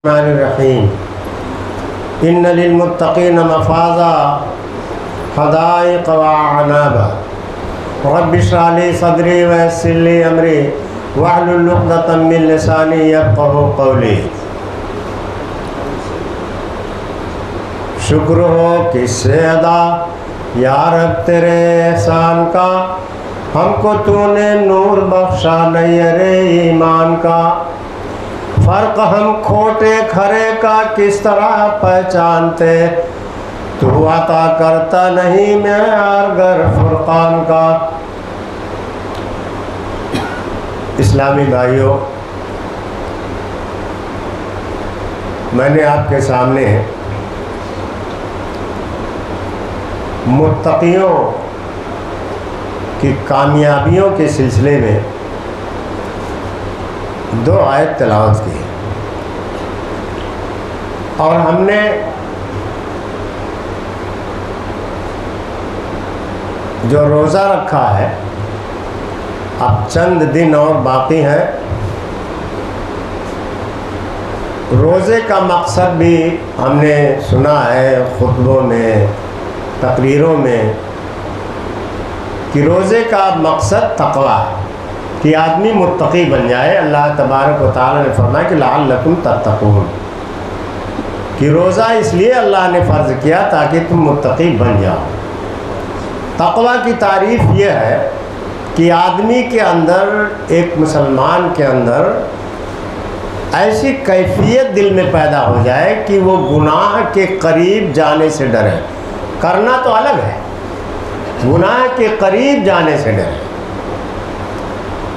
الرحمن الرحیم ان للمتقین مفازا حدائق وعنابا رب اشرح لی صدری ویسر لی امری واحلل عقدۃ من لسانی یفقہوا قولی۔ شکر ہو کس سے ادا یا رب تیرے احسان کا، ہم کو تو نے نور بخشا نیر ایمان کا۔ فرق ہم کھوٹے کھرے کا کس طرح پہچانتے، تو عطا کرتا نہیں معیار گر فرقان کا۔ اسلامی بھائیوں، میں نے آپ کے سامنے متقیوں کی کامیابیوں کے سلسلے میں 2 آیت تلاوت کی، اور ہم نے جو روزہ رکھا ہے، اب چند دن اور باقی ہیں۔ روزے کا مقصد بھی ہم نے سنا ہے خطبوں میں، تقریروں میں، کہ روزے کا مقصد تقوی ہے، کہ آدمی متقی بن جائے۔ اللہ تبارک و تعالیٰ نے فرمایا کہ لعلکم تتقون، کہ روزہ اس لیے اللہ نے فرض کیا تاکہ تم متقی بن جاؤ۔ تقوی کی تعریف یہ ہے کہ آدمی کے اندر، ایک مسلمان کے اندر ایسی کیفیت دل میں پیدا ہو جائے کہ وہ گناہ کے قریب جانے سے ڈرے۔ کرنا تو الگ ہے، گناہ کے قریب جانے سے ڈرے،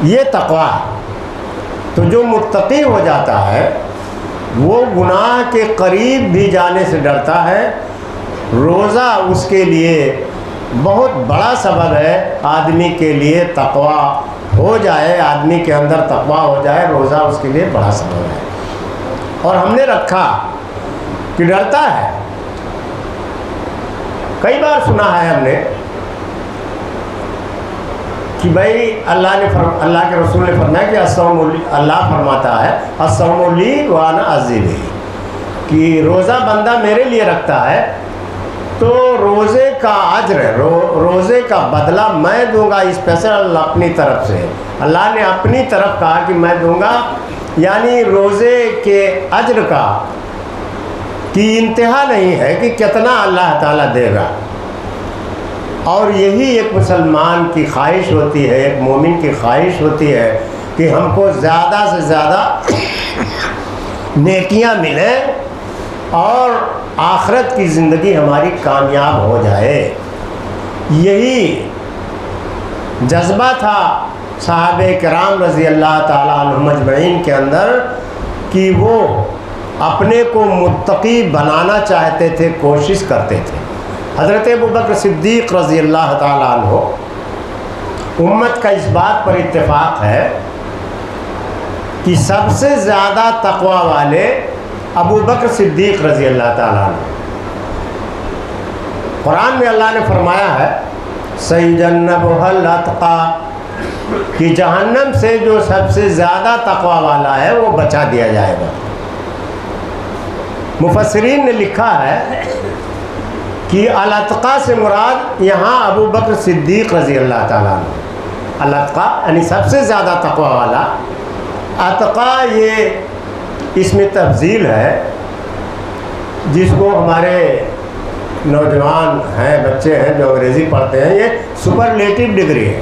یہ تقوی ہے۔ تو جو متقی ہو جاتا ہے وہ گناہ کے قریب بھی جانے سے ڈرتا ہے۔ روزہ اس کے لیے بہت بڑا سبب ہے، آدمی کے لیے تقوی ہو جائے، آدمی کے اندر تقوی ہو جائے، روزہ اس کے لیے بڑا سبب ہے۔ اور ہم نے رکھا کہ ڈرتا ہے۔ کئی بار سنا ہے ہم نے کہ بھائی اللہ کے رسول نے فرمایا کہ الصوم لی، اللہ فرماتا ہے الصوم لی وانا اجزی بہ، کہ روزہ بندہ میرے لیے رکھتا ہے تو روزے کا اجر، روزے کا بدلہ میں دوں گا، اسپیشل اپنی طرف سے۔ اللہ نے اپنی طرف کہا کہ میں دوں گا، یعنی روزے کے اجر کا کی انتہا نہیں ہے کہ کتنا اللہ تعالیٰ دے گا۔ اور یہی ایک مسلمان کی خواہش ہوتی ہے، ایک مومن کی خواہش ہوتی ہے کہ ہم کو زیادہ سے زیادہ نیکیاں ملیں اور آخرت کی زندگی ہماری کامیاب ہو جائے۔ یہی جذبہ تھا صحابہ کرام رضی اللہ تعالیٰ عنہم اجمعین کے اندر، کہ وہ اپنے کو متقی بنانا چاہتے تھے، کوشش کرتے تھے۔ حضرت ابوبکر صدیق رضی اللہ تعالیٰ عنہ، امت کا اس بات پر اتفاق ہے کہ سب سے زیادہ تقوی والے ابوبکر صدیق رضی اللہ تعالیٰ عنہ۔ قرآن میں اللہ نے فرمایا ہے سیجنبها الاتقی، کہ جہنم سے جو سب سے زیادہ تقوی والا ہے وہ بچا دیا جائے گا۔ مفسرین نے لکھا ہے کہ الاتقی سے مراد یہاں ابوبکر صدیق رضی اللہ تعالیٰ عنہ، الاتقی یعنی سب سے زیادہ تقوی والا۔ اتقی یہ اسم تفضیل ہے، جس کو ہمارے نوجوان ہیں، بچے ہیں جو انگریزی پڑھتے ہیں، یہ سپرلیٹو ڈگری ہے۔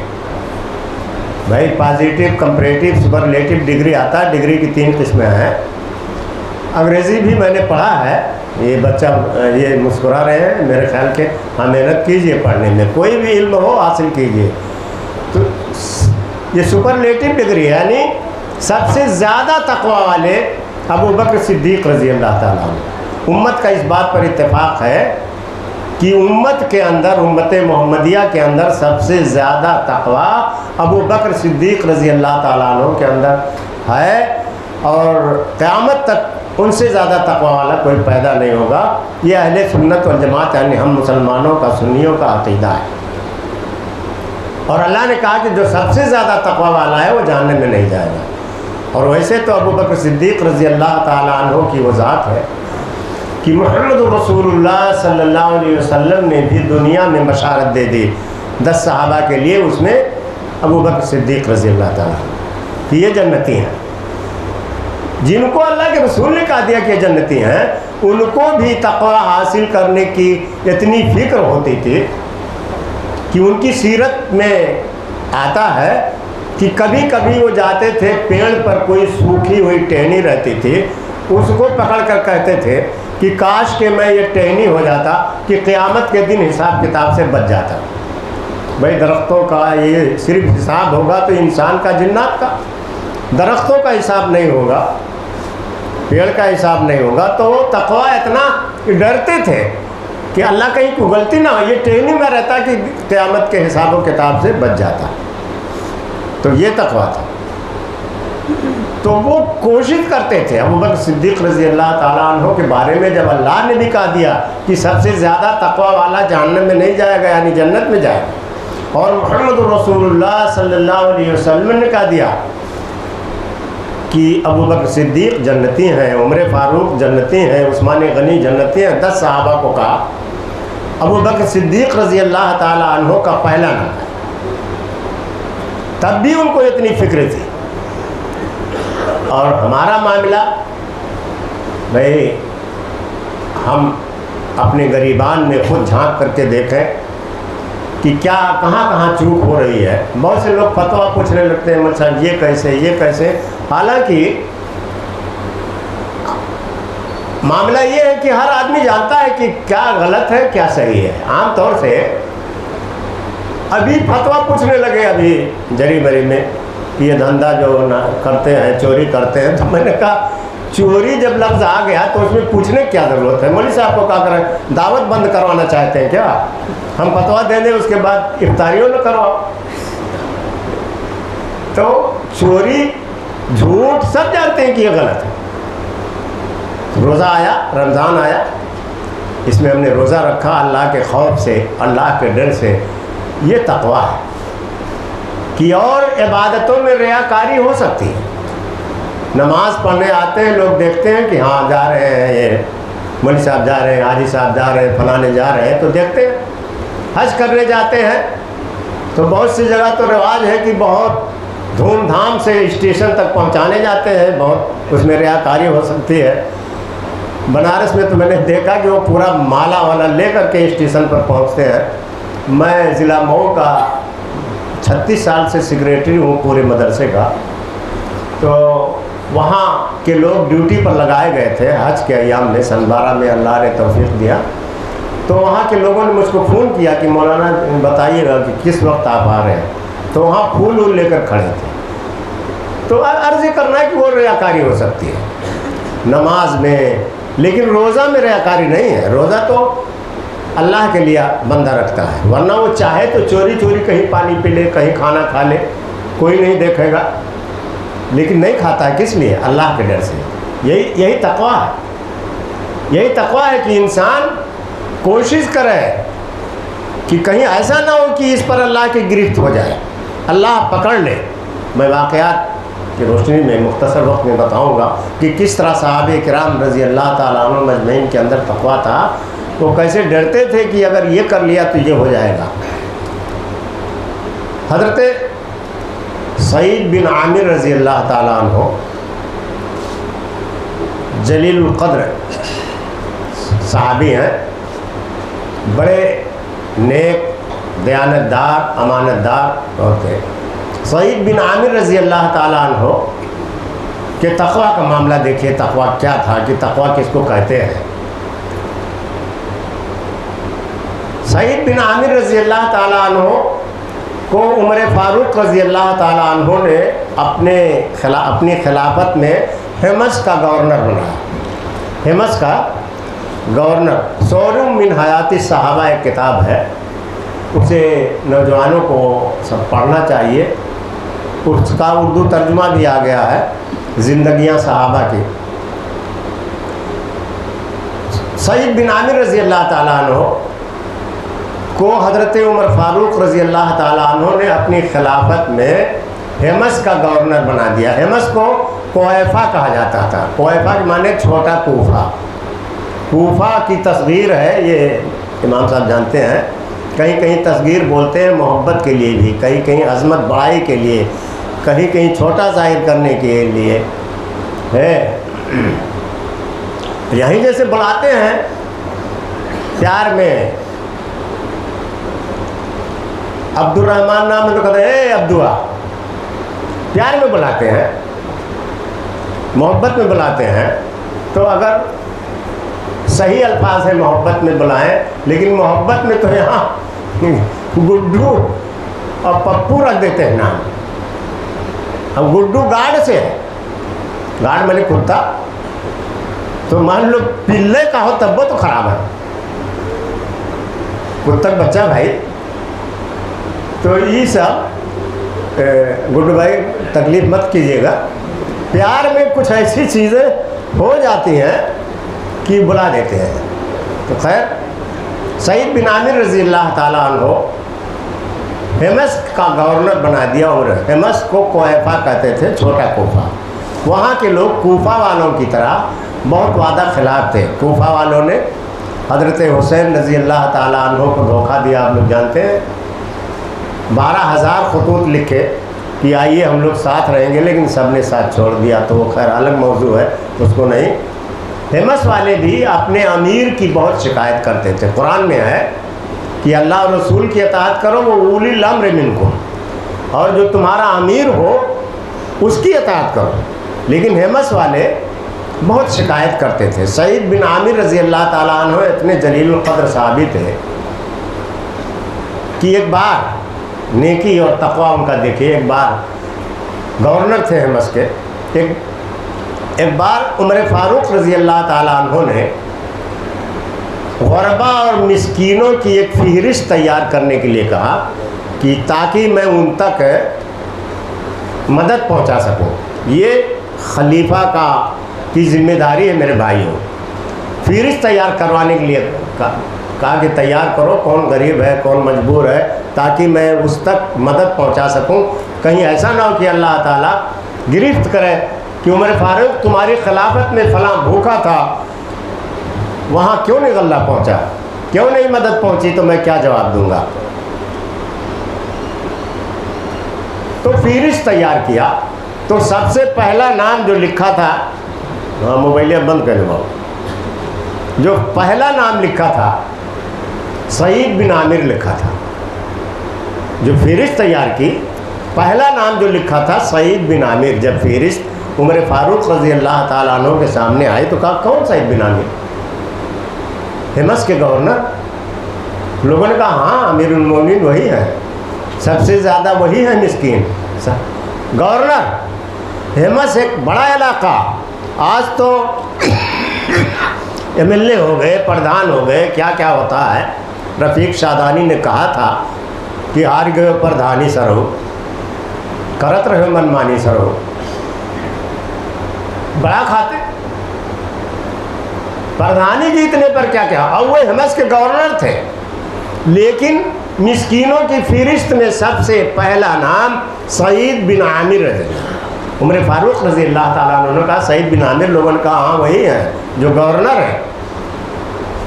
بھائی پازیٹیو، کمپریٹیو، سپرلیٹو ڈگری آتا ہے۔ ڈگری کی 3 قسمیں ہیں۔ انگریزی بھی میں نے پڑھا ہے۔ یہ بچہ یہ مسکرا رہے ہیں، میرے خیال کے ہاں محنت کیجئے پڑھنے میں، کوئی بھی علم ہو حاصل کیجئے۔ تو یہ سپرلیٹو ڈگری ہے، یعنی سب سے زیادہ تقوی والے ابوبکر صدیق رضی اللہ تعالیٰ عنہ۔ امت کا اس بات پر اتفاق ہے کہ امت کے اندر، امت محمدیہ کے اندر سب سے زیادہ تقوی ابوبکر صدیق رضی اللہ تعالیٰ عنہ کے اندر ہے، اور قیامت تک ان سے زیادہ تقوی والا کوئی پیدا نہیں ہوگا۔ یہ اہل سنت والجماعت یعنی ہم مسلمانوں کا، سنیوں کا عقیدہ ہے۔ اور اللہ نے کہا کہ جو سب سے زیادہ تقوی والا ہے وہ جہنم میں نہیں جائے گا۔ اور ویسے تو ابو بکر صدیق رضی اللہ تعالیٰ عنہ کی وہ ذات ہے کہ محمد رسول اللہ صلی اللہ علیہ وسلم نے بھی دنیا میں بشارت دے دی 10 صحابہ کے لیے، اس میں ابو بکر صدیق رضی اللہ تعالیٰ کہ یہ جنتی ہیں، جن کو اللہ کے رسول نے کہا دیا کہ یہ جنتی ہیں، ان کو بھی تقوی حاصل کرنے کی اتنی فکر ہوتی تھی کہ ان کی سیرت میں آتا ہے کہ کبھی کبھی وہ جاتے تھے پیڑ پر، کوئی سوکھی ہوئی ٹہنی رہتی تھی، اس کو پکڑ کر کہتے تھے کہ کاش کہ میں یہ ٹہنی ہو جاتا کہ قیامت کے دن حساب کتاب سے بچ جاتا۔ بھائی درختوں کا یہ صرف حساب ہوگا تو انسان کا، جنات کا، درختوں کا حساب نہیں ہوگا، پیڑ کا حساب نہیں ہوگا۔ تو وہ تقوی اتنا ڈرتے تھے کہ اللہ کہیں کوئی غلطی نہ ہو، یہ ٹہنی میں رہتا کہ قیامت کے حساب و کتاب سے بچ جاتا۔ تو یہ تقوی تھا۔ تو وہ کوشش کرتے تھے۔ ابو بکر صدیق رضی اللہ تعالیٰ عنہ کے بارے میں جب اللہ نے بھی کہا دیا کہ سب سے زیادہ تقوی والا جہنم میں نہیں جائے گا، یعنی جنت میں جائے گا، اور محمد رسول اللہ صلی اللہ علیہ وسلم نے کہا دیا کہ ابو بکر صدیق جنتی ہیں، عمر فاروق جنتی ہیں، عثمان غنی جنتی ہیں، 10 صحابہ کو کہا، ابو بکر صدیق رضی اللہ تعالیٰ عنہ کا پہلا نام ہے۔ تب بھی ان کو اتنی فکر تھی۔ اور ہمارا معاملہ، بھائی ہم اپنے غریبان میں خود جھانک کر کے دیکھیں کہ کیا کہاں کہاں چوک ہو رہی ہے۔ بہت سے لوگ فتویٰ پوچھنے لگتے ہیں، مطلب صاحب یہ کیسے، یہ کیسے، حالانکہ معاملہ یہ ہے کہ ہر آدمی جانتا ہے کہ کیا غلط ہے کیا صحیح ہے۔ عام طور سے ابھی فتویٰ پوچھنے لگے ابھی جری بری میں کہ یہ دھندا جو کرتے ہیں، چوری کرتے ہیں، تو میں نے کہا چوری جب لفظ آ گیا تو اس میں پوچھنے کی کیا ضرورت ہے؟ مولوی صاحب کو کہا کریں دعوت بند کروانا چاہتے ہیں کیا؟ ہم فتویٰ دے دیں، اس کے بعد افطاریوں نہ کرواؤ۔ تو چوری، جھوٹ سب جانتے ہیں کہ یہ غلط ہے۔ روزہ آیا، رمضان آیا، اس میں ہم نے روزہ رکھا اللہ کے خوف سے، اللہ کے ڈر سے، یہ تقویٰ ہے کہ اور عبادتوں میں ریاکاری ہو سکتی ہے۔ نماز پڑھنے آتے ہیں لوگ، دیکھتے ہیں کہ ہاں جا رہے ہیں، یہ مولوی صاحب جا رہے ہیں، حاجی صاحب جا رہے ہیں، فلانے جا رہے ہیں، تو دیکھتے ہیں۔ حج کرنے جاتے ہیں تو بہت سی جگہ تو رواج ہے کہ بہت دھوم دھام سے اسٹیشن تک پہنچانے جاتے ہیں، بہت اس میں ریاکاری ہو سکتی ہے۔ بنارس میں تو میں نے دیکھا کہ وہ پورا مالا والا لے کر کے اسٹیشن پر پہنچتے ہیں۔ میں ضلع مئو کا 36 سال سے سیکریٹری ہوں پورے مدرسے کا، تو وہاں کے لوگ ڈیوٹی پر لگائے گئے تھے حج کے ایام میں، سن 12 میں اللہ نے توفیق دیا، تو وہاں کے لوگوں نے مجھ کو فون کیا کہ مولانا بتائیے گا کہ کس وقت آپ آ رہے ہیں، تو وہاں پھول وول لے کر کھڑے تھے۔ تو عرض یہ کرنا ہے کہ وہ ریاکاری ہو سکتی ہے نماز میں، لیکن روزہ میں ریاکاری نہیں ہے۔ روزہ تو اللہ کے لیے بندہ رکھتا ہے، ورنہ وہ چاہے تو چوری چوری کہیں پانی پی لے، کہیں کھانا کھا لے، کوئی نہیں دیکھے گا، لیکن نہیں کھاتا ہے کس لیے؟ اللہ کے ڈر سے۔ یہی تقویٰ ہے، یہی تقویٰ ہے کہ انسان کوشش کرے کہ کہیں ایسا نہ ہو کہ اس پر اللہ کی گرفت ہو جائے، اللہ پکڑ لے۔ میں واقعات کی روشنی میں مختصر وقت میں بتاؤں گا کہ کس طرح صحابہ کرام رضی اللہ تعالیٰ عنہ مجمعین کے اندر تقویٰ تھا، وہ کیسے ڈرتے تھے کہ اگر یہ کر لیا تو یہ ہو جائے گا۔ حضرت سعید بن عامر رضی اللہ تعالیٰ عنہ جلیل القدر صحابی ہیں، بڑے نیک، دیانتدار، امانتدار ہوتے۔ سعید بن عامر رضی اللہ تعالیٰ عنہ کہ تقویٰ کا معاملہ دیکھیے، تقویٰ کیا تھا، کہ تقویٰ کس کو کہتے ہیں۔ سعید بن عامر رضی اللہ تعالیٰ عنہ کو عمر فاروق رضی اللہ تعالیٰ عنہ نے اپنی خلافت میں حمص کا گورنر بنایا۔ حمص کا گورنر، سورم من حیات الصحابہ ایک کتاب ہے، اسے نوجوانوں کو سب پڑھنا چاہیے، اس کا اردو ترجمہ بھی آ گیا ہے، زندگیاں صحابہ کی۔ سعید بن عامر رضی اللہ تعالیٰ عنہ کو حضرت عمر فاروق رضی اللہ تعالیٰ عنہ نے اپنی خلافت میں حمص کا گورنر بنا دیا۔ حمص کو کویفہ کہا جاتا تھا. کویفہ کے معنی چھوٹا کوفہ. کوفہ کی تصغیر ہے، یہ امام صاحب جانتے ہیں. کہیں کہیں تصغیر بولتے ہیں محبت کے لیے بھی، کہیں کہیں عظمت بڑائی کے لیے، کہیں کہیں چھوٹا ظاہر کرنے کے لیے ہے. یہیں جیسے بلاتے ہیں پیار میں، عبد الرحمن نام میں تو کہتے ہیں اے عبدوا، پیار میں بلاتے ہیں، محبت میں بلاتے ہیں. تو اگر صحیح الفاظ ہیں محبت میں بلائیں، لیکن محبت میں تو یہاں گڈو اور پپو رکھ دیتے ہیں نام. اب گڈو گاڑ سے ہے، گاڑ میں نے کتا، تو مان لو پلے کا ہو تب وہ تو خراب ہے، کتا بچہ بھائی. تو یہ سب گڈو بھائی تکلیف مت کیجیے گا. پیار میں کچھ ایسی چیزیں ہو جاتی ہیں کہ بلا دیتے ہیں. تو خیر، سعید بن عامر رضی اللہ تعالیٰ عنہ ہمس کا گورنر بنا دیا، اور ہمس کو کویفہ کہتے تھے، چھوٹا کوفہ. وہاں کے لوگ کوفہ والوں کی طرح بہت وعدہ خلاف تھے. کوفہ والوں نے حضرت حسین رضی اللہ تعالیٰ عنہ کو دھوکہ دیا. آپ لوگ جانتے ہیں 12,000 خطوط لکھے کہ آئیے ہم لوگ ساتھ رہیں گے، لیکن سب نے ساتھ چھوڑ دیا. تو وہ خیر الگ موضوع ہے، اس کو نہیں. ہمس والے بھی اپنے امیر کی بہت شکایت کرتے تھے. قرآن میں ہے کہ اللہ اور رسول کی اطاعت کرو، وہ اولی الامر منکم، اور جو تمہارا امیر ہو اس کی اطاعت کرو. لیکن ہمس والے بہت شکایت کرتے تھے. سعید بن عامر رضی اللہ تعالیٰ عنہ اتنے جلیل القدر صحابی تھے کہ ایک بار نیکی اور تقوی ان کا دیکھیے. ایک بار گورنر تھے ہمس کے. ایک بار عمر فاروق رضی اللہ تعالیٰ عنہ نے غربا اور مسکینوں کی ایک فہرست تیار کرنے کے لیے کہا کہ تاکہ میں ان تک مدد پہنچا سکوں. یہ خلیفہ کی ذمہ داری ہے میرے بھائیوں. فہرست تیار کروانے کے لیے کہا کہ تیار کرو کون غریب ہے کون مجبور ہے، تاکہ میں اس تک مدد پہنچا سکوں. کہیں ایسا نہ ہو کہ اللہ تعالیٰ گرفت کرے کہ عمر فاروق تمہاری خلافت میں فلاں بھوکا تھا، وہاں کیوں نہیں غلہ پہنچا، کیوں نہیں مدد پہنچی، تو میں کیا جواب دوں گا. تو فہرست تیار کیا. تو سب سے پہلا نام جو لکھا تھا، موبائل بند کر لو، جو پہلا نام لکھا تھا سعید بن عامر لکھا تھا. جو فہرست تیار کی پہلا نام جو لکھا تھا سعید بن عامر. جب فہرست عمر فاروق رضی اللہ تعالیٰ عنہ کے سامنے آئی تو کہا کون سعید بن عامر؟ ہمس کے گورنر. لوگوں نے کہا ہاں امیر المومنین وہی ہے، سب سے زیادہ وہی ہے مسکین. گورنر ہمس ایک بڑا علاقہ، آج تو MLA ہو گئے، پردھان ہو گئے، کیا کیا ہوتا ہے. رفیق شادانی نے کہا تھا کہ ہار گئے پردھانی سرو، کرت رہے منمانی سرو. بڑا کھاتے پردھانی جیتنے پر کیا کیا. اور وہ ہمس کے گورنر تھے، لیکن مسکینوں کی فہرست میں سب سے پہلا نام سعید بن عامر رضی. عمر فاروق رضی اللہ تعالیٰ عنہ نے کہا سعید بن عامر. لوگوں نے کہا ہاں وہی ہے جو گورنر ہے.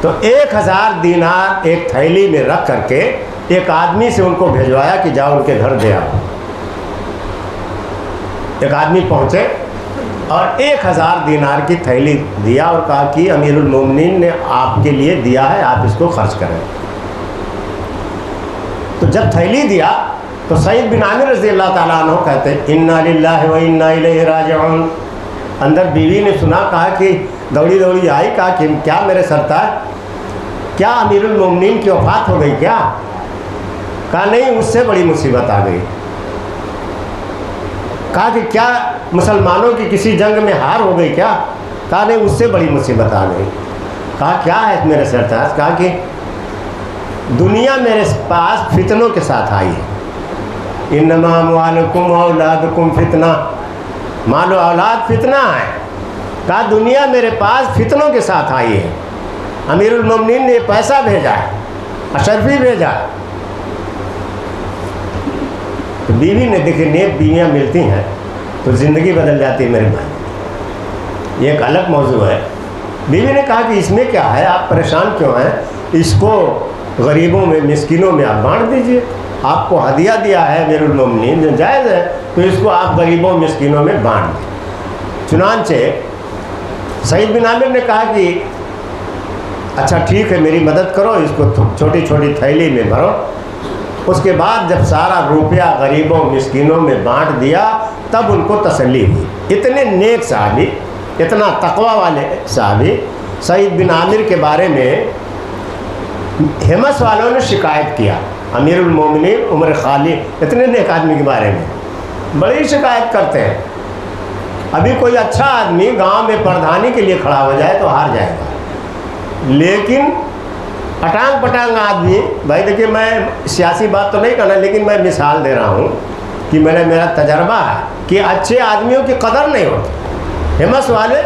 تو 1000 دینار ایک تھیلی میں رکھ کر کے ایک آدمی سے ان کو بھیجوایا کہ جاؤ ان کے گھر دے آؤ. ایک آدمی پہنچے اور 1000 دینار کی تھیلی دیا اور کہا کہ امیر المومنین نے آپ کے لیے دیا ہے، آپ اس کو خرچ کریں. تو جب تھیلی دیا تو سعید بن عامر رضی اللہ تعالیٰ عنہ کہتے انا للہ و انا الیہ راجعون. اندر بیوی نے سنا، کہا کہ دوڑی دوڑی آئی، کہا کہ کیا میرے سرتاج، کیا امیر المومنین کی وفات ہو گئی کیا؟ کہا نہیں، اس سے بڑی مصیبت آ گئی. کہا کہ کیا مسلمانوں کی کسی جنگ میں ہار ہو گئی کیا؟ کہا نہیں، اس سے بڑی مصیبت آ گئی. کہا کیا ہے میرے سرتاج؟ کہا کہ دنیا میرے پاس فتنوں کے ساتھ آئی ہے. انما اموالکم اولادکم فتنہ، مال و اولاد فتنہ ہے. کہا دنیا میرے پاس فتنوں کے ساتھ آئی ہے. امیر المومنین نے پیسہ بھیجا ہے، اشرفی بھیجا ہے. تو بیوی نے دیکھی، نیک بیویاں ملتی ہیں تو زندگی بدل جاتی ہے میرے بھائی. یہ ایک الگ موضوع ہے۔ بیوی نے کہا کہ اس میں کیا ہے، آپ پریشان کیوں ہیں، اس کو غریبوں میں مسکینوں میں آپ بانٹ دیجئے، آپ کو ہدیہ دیا ہے امیر المومنین، جو جائز ہے تو اس کو آپ غریبوں مسکینوں میں بانٹ دیں۔ چنانچہ سعید بن عامر نے کہا کہ اچھا ٹھیک ہے میری مدد کرو، اس کو چھوٹی چھوٹی تھیلی میں بھرو۔ اس کے بعد جب سارا روپیہ غریبوں مسکینوں میں بانٹ دیا تب ان کو تسلی ہوئی۔ اتنے نیک صحابی، اتنا تقوی والے صحابی، سعید بن عامر کے بارے میں حمص والوں نے شکایت کیا، امیر المومنین عمر خالد اتنے نیک آدمی کے بارے میں بڑی شکایت کرتے ہیں۔ ابھی کوئی اچھا آدمی گاؤں میں پردھانی کے لیے کھڑا ہو جائے تو ہار جائے گا، لیکن اٹانگ پٹانگ آدمی، بھائی دیکھیے میں سیاسی بات تو نہیں کرنا لیکن میں مثال دے رہا ہوں کہ میرا تجربہ ہے کہ اچھے آدمیوں کی قدر نہیں ہوتی۔ حمص والے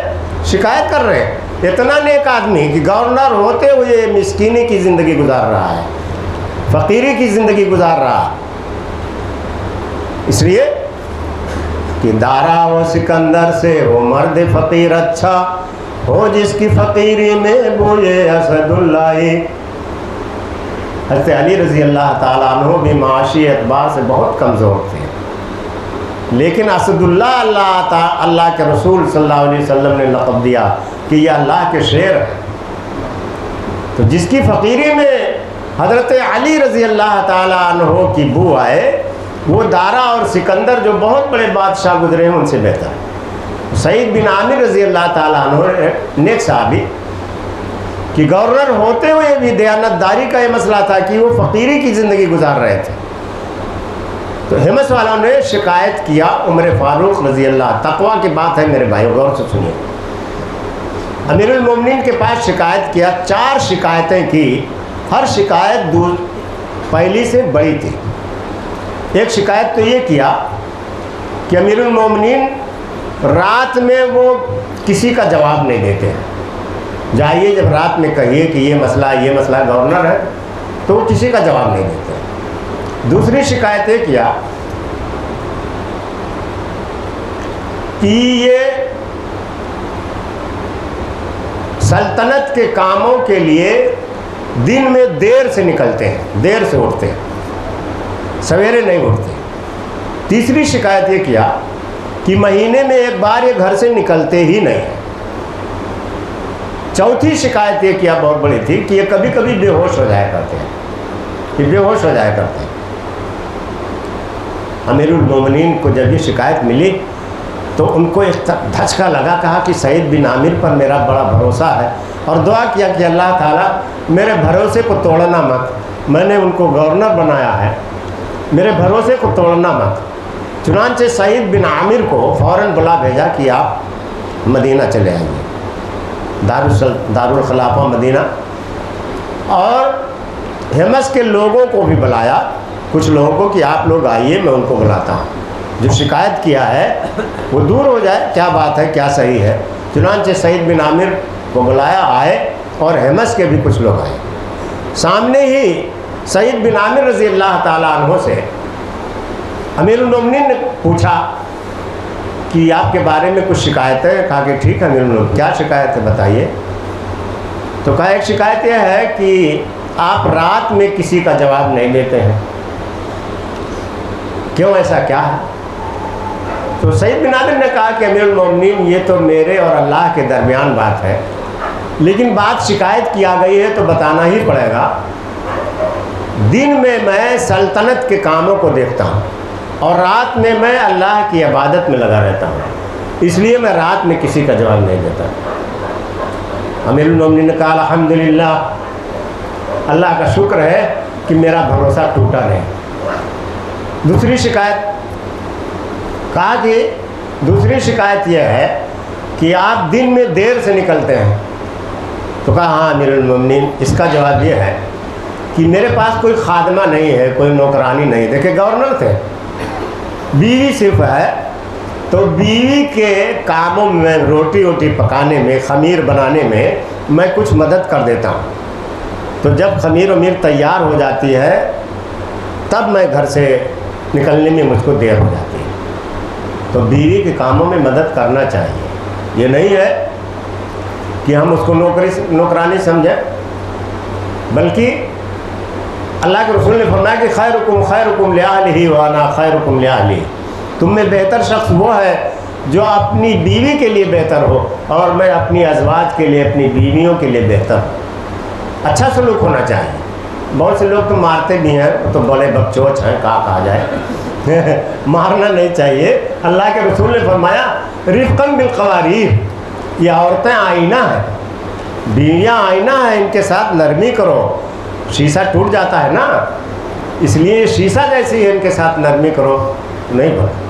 شکایت کر رہے ہیں، اتنا نیک آدمی کہ گورنر ہوتے ہوئے مسکینی کی زندگی گزار رہا ہے، فقیری کی زندگی گزار رہا ہے، اس لیے کہ دارا و سکندر سے ہو مرد فقیر اچھا، ہو جس کی فقیری میں بوئے اسد اللہ۔ حضرت علی رضی اللہ تعالیٰ عنہ بھی معاشی اعتبار سے بہت کمزور تھے، لیکن اسد اللہ اللہ کے رسول صلی اللہ علیہ وسلم نے لقب دیا کہ یہ اللہ کے شیر ہے۔ تو جس کی فقیری میں حضرت علی رضی اللہ تعالیٰ عنہ کی بو آئے، وہ دارا اور سکندر جو بہت بڑے بادشاہ گزرے ہیں ان سے بہتر ہے۔ سعید بن عامر رضی اللہ تعالیٰ عنہ نیک صحابی کہ گورنر ہوتے ہوئے بھی دیانت داری کا یہ مسئلہ تھا کہ وہ فقیری کی زندگی گزار رہے تھے۔ تو حمص والوں نے شکایت کیا عمر فاروق رضی اللہ، تقویٰ کی بات ہے میرے بھائیو، غور سے سنیے۔ امیر المومنین کے پاس شکایت کیا، 4 شکایتیں کی، ہر شکایت پہلی سے بڑی تھی۔ ایک شکایت تو یہ کیا کہ امیر المومنین رات میں وہ کسی کا جواب نہیں دیتے ہیں، جائیے جب رات میں کہیے کہ یہ مسئلہ گورنر ہے تو وہ کسی کا جواب نہیں دیتے۔ دوسری شکایت یہ کیا کہ یہ سلطنت کے کاموں کے لیے دن میں دیر سے نکلتے ہیں، دیر سے اٹھتے ہیں، سویرے نہیں اٹھتے۔ تیسری شکایت یہ کیا کہ مہینے میں ایک بار یہ گھر سے نکلتے ہی نہیں ہیں۔ چوتھی شکایت یہ کیا بہت بڑی تھی کہ یہ کبھی کبھی بے ہوش ہو جایا کرتے ہیں، یہ بے ہوش ہو جایا کرتے ہیں۔ امیر المومنین کو جب یہ شکایت ملی تو ان کو ایک دھچکا لگا، کہا کہ سعید بن عامر پر میرا بڑا بھروسہ ہے، اور دعا کیا کہ اللہ تعالیٰ میرے بھروسے کو توڑنا مت، میں نے ان کو گورنر بنایا ہے، میرے بھروسے کو توڑنا مت۔ چنانچہ سعید بن عامر کو فوراً بلا بھیجا کہ آپ مدینہ چلے آئیے، دارالخلافہ مدینہ، اور حمص کے لوگوں کو بھی بلایا، کچھ لوگوں کو کہ آپ لوگ آئیے میں ان کو بلاتا ہوں، جو شکایت کیا ہے وہ دور ہو جائے، کیا بات ہے کیا صحیح ہے۔ چنانچہ سعید بن عامر کو بلایا، آئے، اور حمص کے بھی کچھ لوگ آئے۔ سامنے ہی سعید بن عامر رضی اللہ تعالیٰ عنہ سے امیر المومنین نے پوچھا کہ آپ کے بارے میں کچھ شکایت ہے؟ کہا کہ ٹھیک ہے امیر المومنین، کیا شکایت ہے بتائیے۔ تو کہا ایک شکایت یہ ہے کہ آپ رات میں کسی کا جواب نہیں دیتے ہیں، کیوں، ایسا کیا ہے؟ تو سعید بن عامر نے کہا کہ امیر المومنین یہ تو میرے اور اللہ کے درمیان بات ہے، لیکن بات شکایت کی آ گئی ہے تو بتانا ہی پڑے گا۔ دن میں میں سلطنت کے کاموں کو دیکھتا ہوں اور رات میں میں اللہ کی عبادت میں لگا رہتا ہوں، اس لیے میں رات میں کسی کا جواب نہیں دیتا۔ امیر المومنین نے کہا الحمدللہ، اللہ کا شکر ہے کہ میرا بھروسہ ٹوٹا نہیں۔ دوسری شکایت کہا کہ دوسری شکایت یہ ہے کہ آپ دن میں دیر سے نکلتے ہیں۔ تو کہا ہاں امیر المومنین، اس کا جواب یہ ہے کہ میرے پاس کوئی خادمہ نہیں ہے، کوئی نوکرانی نہیں۔ دیکھیں گورنر تھے، بیوی صرف ہے، تو بیوی کے کاموں میں روٹی ووٹی پکانے میں، خمیر بنانے میں میں کچھ مدد کر دیتا ہوں۔ تو جب خمیر ومیر تیار ہو جاتی ہے تب میں گھر سے نکلنے میں مجھ کو دیر ہو جاتی ہے۔ تو بیوی کے کاموں میں مدد کرنا چاہیے، یہ نہیں ہے کہ ہم اس کو نوکرانی سمجھیں، بلکہ اللہ کے رسول نے فرمایا کہ خیرکم لأہلہ وانا خیرکم لأہلی، تم میں بہتر شخص وہ ہے جو اپنی بیوی کے لیے بہتر ہو، اور میں اپنی ازواج کے لیے، اپنی بیویوں کے لیے بہتر ہوں۔ اچھا سلوک ہونا چاہیے۔ بہت سے لوگ تو مارتے بھی ہیں، تو بڑے بکچوچ ہیں، کہا جائے مارنا نہیں چاہیے۔ اللہ کے رسول نے فرمایا رفقاً بالقواریر، یہ عورتیں آئینہ ہیں، بیویاں آئینہ ہیں، ان کے ساتھ نرمی کرو۔ شیشہ ٹوٹ جاتا ہے نا، اس لیے شیشہ جیسی ہے، ان کے ساتھ نرمی کرو، نہیں بھر۔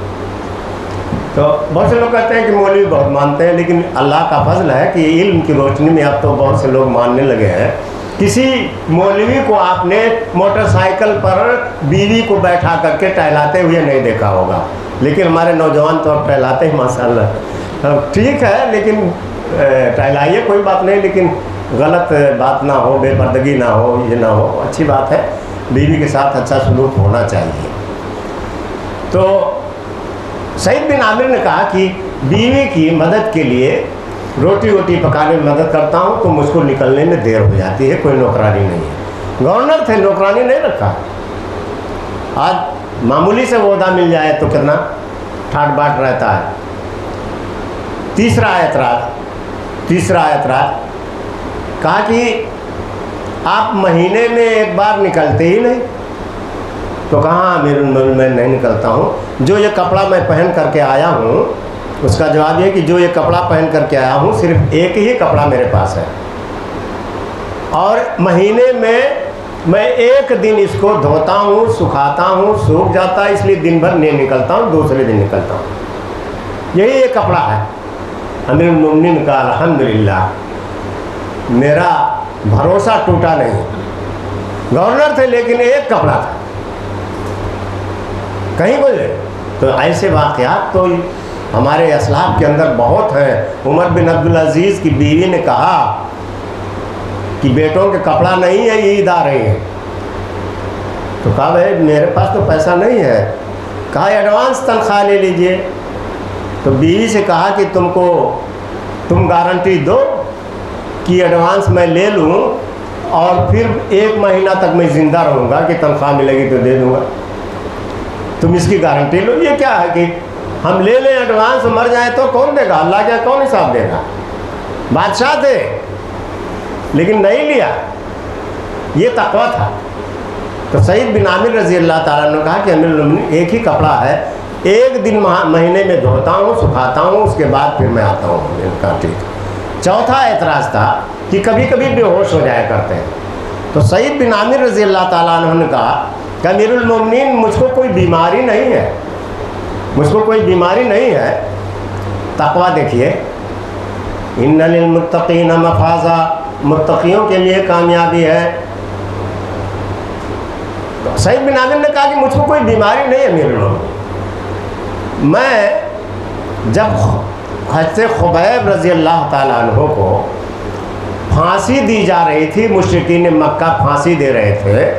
تو بہت سے لوگ کہتے ہیں کہ مولوی بہت مانتے ہیں، لیکن اللہ کا فضل ہے کہ علم کی روشنی میں اب تو بہت سے لوگ ماننے لگے ہیں۔ کسی مولوی کو آپ نے موٹر سائیکل پر بیوی کو بیٹھا کر کے ٹہلاتے ہوئے نہیں دیکھا ہوگا، لیکن ہمارے نوجوان تو اب ٹہلاتے ہیں ماشاءاللہ۔ ٹھیک ہے، لیکن ٹہلائیے، کوئی بات نہیں، لیکن غلط بات نہ ہو، بے پردگی نہ ہو، یہ نہ ہو، اچھی بات ہے، بیوی کے ساتھ اچھا سلوک ہونا چاہیے۔ تو سعید بن عامر نے کہا کہ بیوی کی مدد کے لیے روٹی ووٹی پکانے میں مدد کرتا ہوں تو مجھ کو نکلنے میں دیر ہو جاتی ہے، کوئی نوکرانی نہیں ہے۔ گورنر تھے، نوکرانی نہیں رکھا۔ آج معمولی سے عہدہ مل جائے تو کتنا ٹھاٹ باٹ رہتا ہے۔ تیسرا اعتراض کہا کہ آپ مہینے میں ایک بار نکلتے ہی نہیں۔ تو کہاں امیر المومنین میں نہیں نکلتا ہوں، جو یہ کپڑا میں پہن کر کے آیا ہوں، اس کا جواب یہ کہ جو یہ کپڑا پہن کر کے آیا ہوں صرف ایک ہی کپڑا میرے پاس ہے، اور مہینے میں ایک دن اس کو دھوتا ہوں، سکھاتا ہوں، سوکھ جاتا ہے، اس لیے دن بھر نہیں نکلتا ہوں، دوسرے دن نکلتا ہوں، یہی ایک کپڑا ہے۔ امیر المومنین کا الحمدللہ میرا بھروسہ ٹوٹا نہیں۔ گورنر تھے لیکن ایک کپڑا تھا، کہیں گزرے۔ تو ایسے واقعات تو ہمارے اسلاف کے اندر بہت ہیں۔ عمر بن عبدالعزیز کی بیوی نے کہا کہ بیٹوں کے کپڑا نہیں ہے، عید آ رہی ہے، تو کہا بھائی میرے پاس تو پیسہ نہیں ہے، کہا ایڈوانس تنخواہ لے لیجئے۔ تو بیوی سے کہا کہ تم گارنٹی دو کہ ایڈوانس میں لے لوں اور پھر 1 مہینہ تک میں زندہ رہوں گا، کہ تنخواہ ملے گی تو دے دوں گا، تم اس کی گارنٹی لو۔ یہ کیا ہے کہ ہم لے لیں ایڈوانس، مر جائیں تو کون دے گا؟ اللہ کیا کون حساب دے گا؟ بادشاہ تھے لیکن نہیں لیا، یہ تقویٰ تھا۔ تو سعید بن عامر رضی اللہ تعالیٰ نے کہا کہ امیر المومنین ایک ہی کپڑا ہے، ایک دن مہینے میں دھوتا ہوں، سکھاتا ہوں، اس کے بعد پھر میں آتا ہوں۔ ان کا ٹھیک۔ چوتھا اعتراض تھا کہ کبھی کبھی بے ہوش ہو جایا کرتے ہیں۔ تو سعید بن عامر رضی اللہ تعالیٰ عنہ نے کہا کہ امیر المومنین مجھ کو کوئی بیماری نہیں ہے، مجھ کو کوئی بیماری نہیں ہے۔ تقویٰ دیکھیے، ان للمتقین مفازا، متقیوں کے لیے کامیابی ہے۔ تو سعید بن عامر نے کہا کہ مجھ کو کوئی بیماری نہیں ہے امیر المومنین۔ میں جب حضرت خبیب رضی اللہ تعالیٰ عنہ کو پھانسی دی جا رہی تھی، مشرکین مکہ پھانسی دے رہے تھے،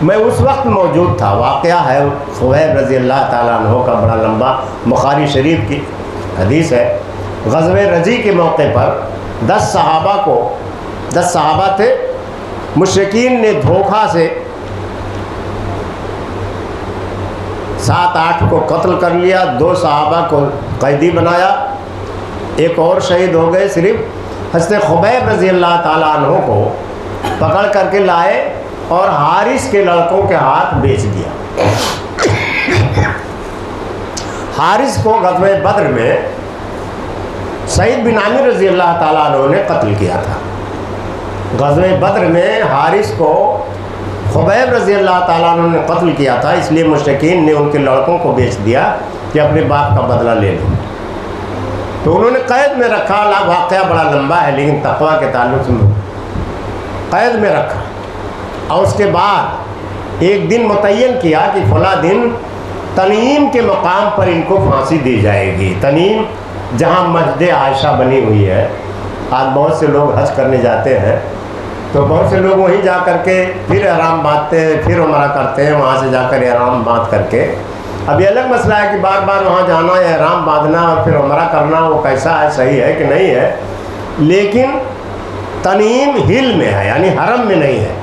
میں اس وقت موجود تھا۔ واقعہ ہے خبیب رضی اللہ تعالیٰ عنہ کا بڑا لمبا، بخاری شریف کی حدیث ہے۔ غزوہ رجی کے موقع پر 10 صحابہ تھے، مشرکین نے دھوکہ سے 7-8 کو قتل کر لیا، 2 صحابہ کو قیدی بنایا، ایک اور شہید ہو گئے۔ صرف حضرت خبیب رضی اللہ تعالیٰ عنہ کو پکڑ کر کے لائے اور حارث کے لڑکوں کے ہاتھ بیچ دیا۔ حارث کو غزوہ بدر میں سعید بن عامر رضی اللہ تعالیٰ عنہ نے قتل کیا تھا۔ غزوہ بدر میں حارث کو خبیب رضی اللہ تعالیٰ عنہ نے قتل کیا تھا، اس لیے مشرکین نے ان کے لڑکوں کو بیچ دیا کہ اپنے باپ کا بدلہ لے لو۔ تو انہوں نے قید میں رکھا۔ واقعہ بڑا لمبا ہے لیکن تقویٰ کے تعلق سے قید میں رکھا، اور اس کے بعد ایک دن متعین کیا کہ فلاں دن تنعیم کے مقام پر ان کو پھانسی دی جائے گی۔ تنعیم جہاں مسجد عائشہ بنی ہوئی ہے، آج بہت سے لوگ حج کرنے جاتے ہیں، تو بہت سے لوگ وہیں جا کر کے پھر احرام باندھتے ہیں، پھر عمرہ کرتے ہیں، وہاں سے جا کر احرام باندھ کر کے اب یہ الگ مسئلہ ہے کہ بار بار وہاں جانا یا احرام باندھنا اور پھر عمرہ کرنا وہ کیسا ہے، صحیح ہے کہ نہیں ہے، لیکن تنعیم ہل میں ہے، یعنی حرم میں نہیں ہے،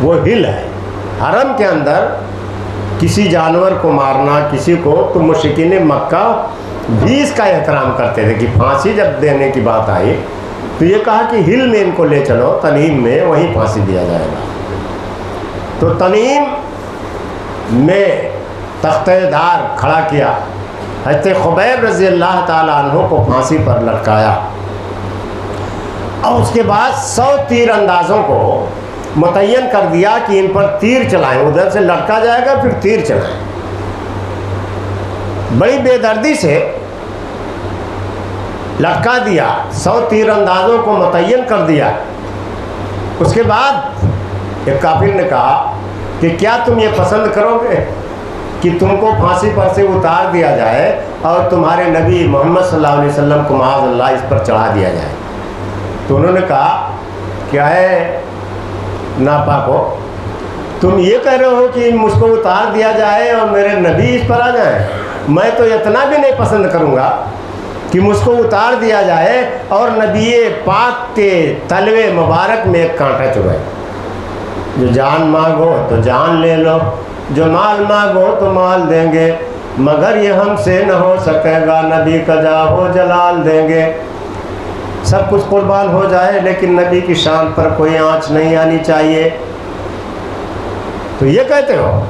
وہ ہل ہے۔ حرم کے اندر کسی جانور کو مارنا کسی کو، تو مشرکین مکہ بھی اس کا احترام کرتے تھے کہ پھانسی جب دینے کی بات آئی تو یہ کہا کہ ہل میں ان کو لے چلو، تنعیم میں، وہیں پھانسی دیا جائے گا۔ تو تنعیم میں تختہ دار کھڑا کیا، حضرت خبیب رضی اللہ تعالیٰ عنہ کو پھانسی پر لٹکایا، اور اس کے بعد 100 تیر اندازوں کو متعین کر دیا کہ ان پر تیر چلائیں، ادھر سے لٹکا جائے گا پھر تیر چلائیں۔ بڑی بے دردی سے لٹکا دیا، 100 تیر اندازوں کو متعین کر دیا۔ اس کے بعد ایک کافر نے کہا کہ کیا تم یہ پسند کرو گے کہ تم کو پھانسی پر سے اتار دیا جائے اور تمہارے نبی محمد صلی اللہ علیہ وسلم کو معاذ اللہ اس پر چڑھا دیا جائے؟ تو انہوں نے کہا کیا ہے ناپاکو، تم یہ کہہ رہے ہو کہ مجھ کو اتار دیا جائے اور میرے نبی اس پر آ جائیں؟ میں تو اتنا بھی نہیں پسند کروں گا کہ مجھ کو اتار دیا جائے اور نبی پاک کے تلوے مبارک میں ایک کانٹا چبھے۔ جو جان مانگو تو جان لے لو، جو مال مانگو تو مال دیں گے، مگر یہ ہم سے نہ ہو سکے گا، نبی کا جاہو جلال دیں گے۔ سب کچھ قربان ہو جائے لیکن نبی کی شان پر کوئی آنچ نہیں آنی چاہیے، تو یہ کہتے ہو؟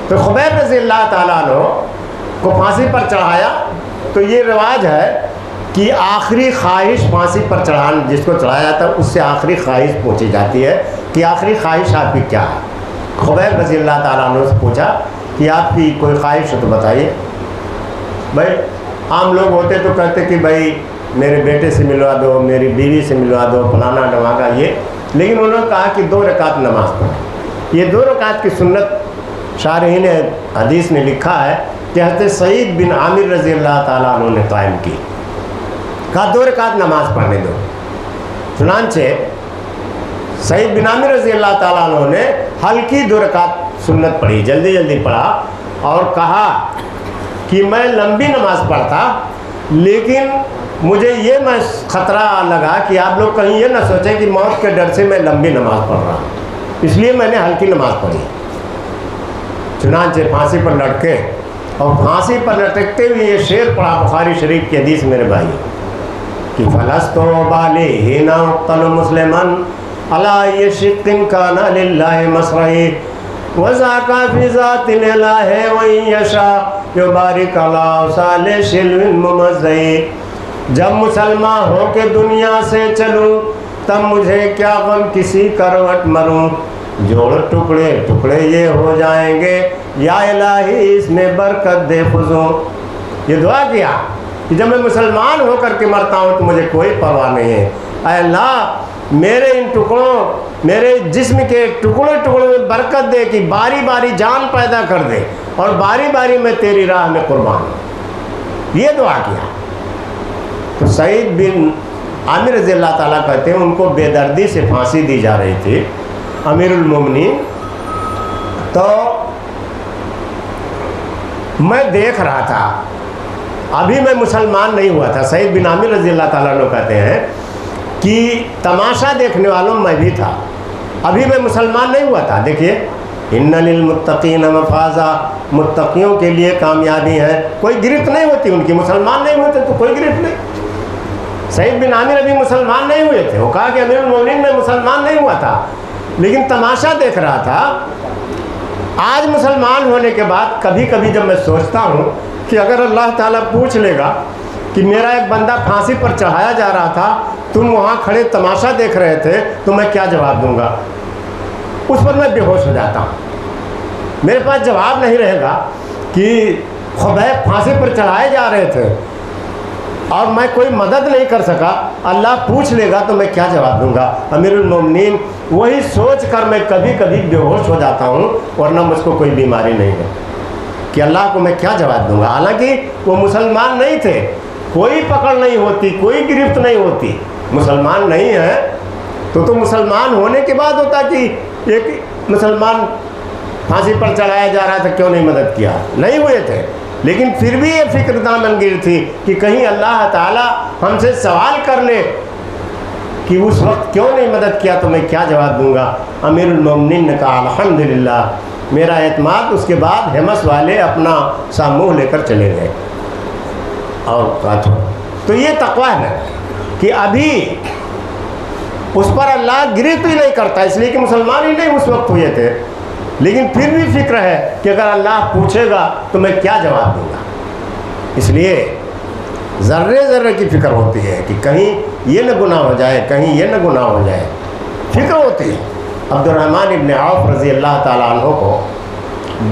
تو خبیب رضی اللہ تعالیٰ عنہ کو پھانسی پر چڑھایا۔ تو یہ رواج ہے کہ آخری خواہش پھانسی پر چڑھانا، جس کو چڑھایا تھا اس سے آخری خواہش پوچھی جاتی ہے کہ آخری خواہش آپ کی کیا ہے۔ خبیب رضی اللہ تعالیٰ عنہ سے پوچھا کہ آپ کی کوئی خواہش ہو تو بتائیے۔ بھائی عام لوگ ہوتے تو کہتے کہ بھائی میرے بیٹے سے ملوا دو، میری بیوی سے ملوا دو، فلانا ڈھماکا یہ، لیکن انہوں نے کہا کہ 2 رکعت نماز پڑھیں۔ یہ 2 رکعت کی سنت شارحین حدیث نے لکھا ہے کہ حضرت سعید بن عامر رضی اللہ تعالیٰ عنہ نے قائم کی، کہا 2 رکعت نماز پڑھنے دو۔ چنانچہ سعید بن عامر رضی اللہ تعالیٰ عنہ نے ہلکی 2 رکعت سنت پڑھی، جلدی جلدی پڑھا، اور کہا کہ میں لمبی نماز پڑھتا لیکن مجھے یہ میں خطرہ لگا کہ آپ لوگ کہیں یہ نہ سوچیں کہ موت کے ڈر سے میں لمبی نماز پڑھ رہا ہوں، اس لیے میں نے ہلکی نماز پڑھی۔ چنانچہ پھانسی پر لٹکے، اور پھانسی پر لٹکتے ہوئے یہ شعر پڑھا بخاری شریف کی حدیث میرے بھائی کہ فلسطو بالحین اقتل مسلمن علی شق کان للہ مسرعی وذاک فی ذات الہ وان یشاء یبارک علی صالح الممزئی۔ جب مسلمان ہو کے دنیا سے چلوں تب مجھے کیا غم کسی کروٹ مروں، جوڑ ٹکڑے ٹکڑے یہ ہو جائیں گے، یا الہی اس میں برکت دے فضوں۔ یہ دعا کیا کہ جب میں مسلمان ہو کر کے مرتا ہوں تو مجھے کوئی پرواہ نہیں ہے، اے اللہ میرے ان ٹکڑوں، میرے جسم کے ٹکڑے ٹکڑے میں برکت دے کہ باری باری جان پیدا کر دے اور باری باری میں تیری راہ میں قربان ہوں۔ یہ دعا کیا۔ تو سعید بن عامر رضی اللہ تعالیٰ کہتے ہیں ان کو بے دردی سے پھانسی دی جا رہی تھی امیر المومنین، تو میں دیکھ رہا تھا، ابھی میں مسلمان نہیں ہوا تھا۔ سعید بن عامر رضی اللہ تعالیٰ عنہ کہتے ہیں کہ تماشا دیکھنے والوں میں بھی تھا، ابھی میں مسلمان نہیں ہوا تھا۔ دیکھیے ان للمتقین مفازا، متقیوں کے لیے کامیابی ہے، کوئی گرفت نہیں ہوتی ان کی، مسلمان نہیں ہوتے تو کوئی گرفت نہیں۔ سعید بن عامر ابھی مسلمان نہیں ہوئے تھے، وہ کہا کہ امیر المومنین میں مسلمان نہیں ہوا تھا لیکن تماشا دیکھ رہا تھا۔ آج مسلمان ہونے کے بعد کبھی کبھی جب میں سوچتا ہوں کہ اگر اللہ تعالیٰ پوچھ لے گا کہ میرا ایک بندہ پھانسی پر چڑھایا جا رہا تھا، تم وہاں کھڑے تماشا دیکھ رہے تھے، تو میں کیا جواب دوں گا؟ اس پر میں بے ہوش ہو جاتا ہوں، میرے پاس جواب نہیں رہے گا کہ خبیب پھانسی پر چڑھائے جا رہے تھے اور میں کوئی مدد نہیں کر سکا، اللہ پوچھ لے گا تو میں کیا جواب دوں گا؟ امیر المومنین وہی سوچ کر میں کبھی کبھی بے ہوش ہو جاتا ہوں، ورنہ مجھ کو کوئی بیماری نہیں ہے کہ اللہ کو میں کیا جواب دوں گا۔ حالانکہ وہ مسلمان نہیں تھے، کوئی پکڑ نہیں ہوتی، کوئی گرفت نہیں ہوتی، مسلمان نہیں ہے تو مسلمان ہونے کے بعد ہوتا کہ ایک مسلمان پھانسی پر چڑھایا جا رہا تھا کیوں نہیں مدد کیا؟ نہیں ہوئے تھے، لیکن پھر بھی یہ فکر دامنگیر تھی کہ کہیں اللہ تعالیٰ ہم سے سوال کر لے کہ اس وقت کیوں نہیں مدد کیا تو میں کیا جواب دوں گا؟ امیر المومنین نے کہا الحمدللہ میرا اعتماد۔ اس کے بعد ہمس والے اپنا سا منہ لے کر چلے گئے اور کہا تو یہ تقویٰ ہے کہ ابھی اس پر اللہ گرفت ہی نہیں کرتا، اس لیے کہ مسلمان ہی نہیں اس وقت ہوئے تھے، لیکن پھر بھی فکر ہے کہ اگر اللہ پوچھے گا تو میں کیا جواب دوں گا۔ اس لیے ذرے ذرے کی فکر ہوتی ہے کہ کہیں یہ نہ گناہ ہو جائے، کہیں یہ نہ گناہ ہو جائے، فکر ہوتی ہے۔ عبد الرحمن ابن عوف رضی اللہ تعالیٰ عنہ کو